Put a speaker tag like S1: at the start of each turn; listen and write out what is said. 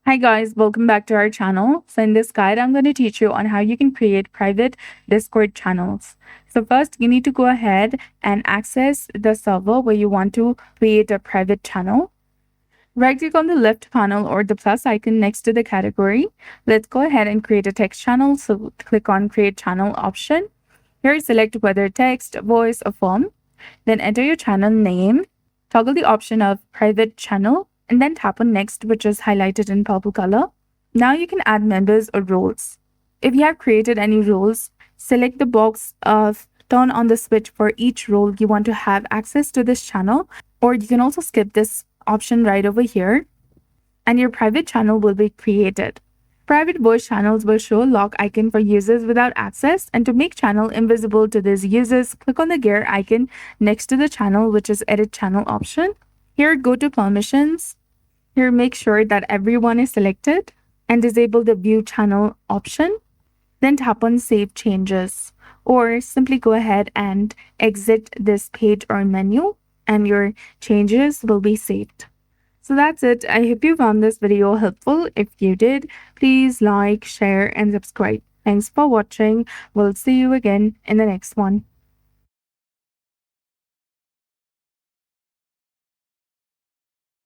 S1: Hi guys, welcome back to our channel. So in this guide, I'm going to teach you on how you can create private Discord channels. So first, you need to go ahead and access the server where you want to create a private channel. Right click on the left panel or the plus icon next to the category. Let's go ahead and create a text channel. So click on create channel option. Here select whether text, voice, or form. Then enter your channel name. Toggle the option of private channel and then tap on next, which is highlighted in purple color. Now you can add members or roles. If you have created any roles, select the box of turn on the switch for each role you want to have access to this channel, or you can also skip this option right over here and your private channel will be created. Private voice channels will show a lock icon for users without access, and to make channel invisible to these users, click on the gear icon next to the channel, which is edit channel option. Here, go to permissions. Here, make sure that everyone is selected and disable the view channel option. Then tap on save changes, or simply go ahead and exit this page or menu and your changes will be saved. So that's it. I hope you found this video helpful. If you did, please like, share, and subscribe. Thanks for watching. We'll see you again in the next one.